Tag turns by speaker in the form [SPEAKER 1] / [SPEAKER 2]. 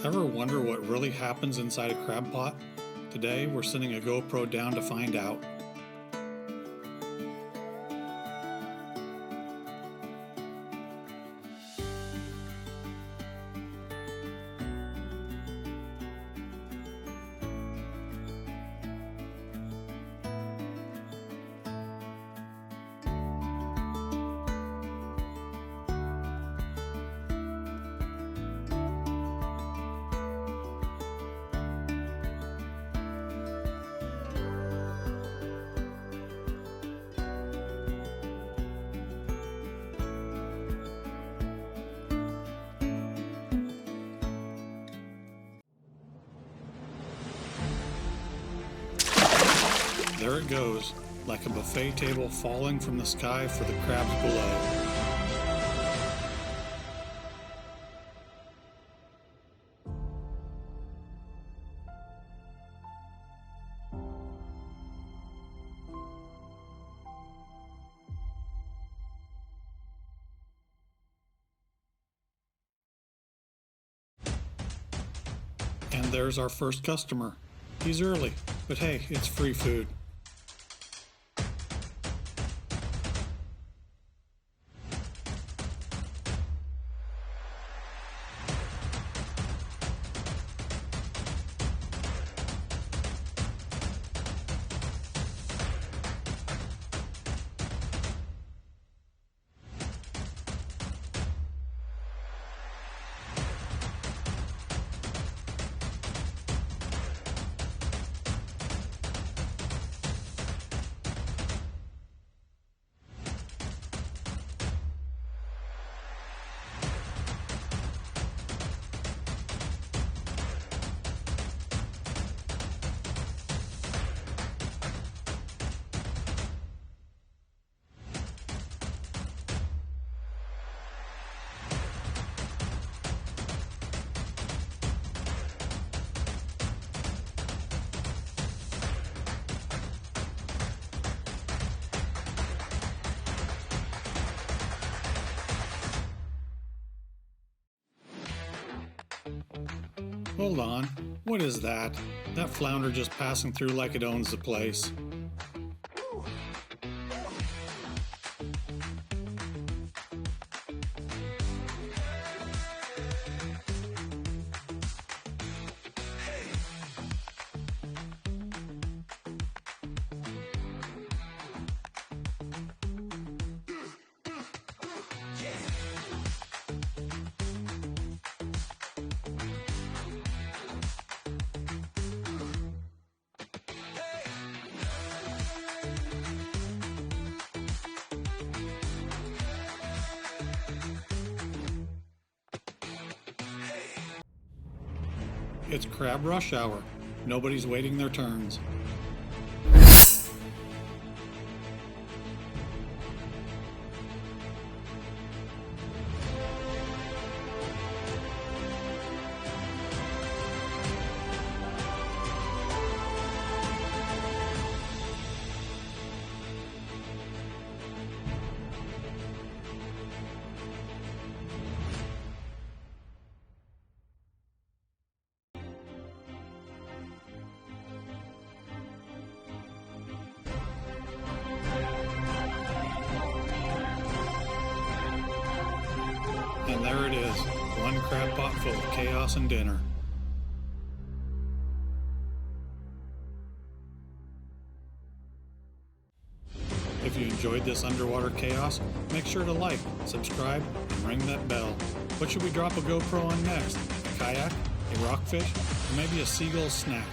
[SPEAKER 1] Ever wonder what really happens inside a crab pot? Today we're sending a GoPro down to find out. There it goes, like a buffet table falling from the sky for the crabs below. And there's our first customer. He's early, but hey, it's free food. Hold on, what is that? That flounder just passing through like it owns the place. It's crab rush hour. Nobody's waiting their turns. And there it is, one crab pot full of chaos and dinner. If you enjoyed this underwater chaos, make sure to like, subscribe, and ring that bell. What should we drop a GoPro on next? A kayak, a rockfish, or maybe a seagull snack?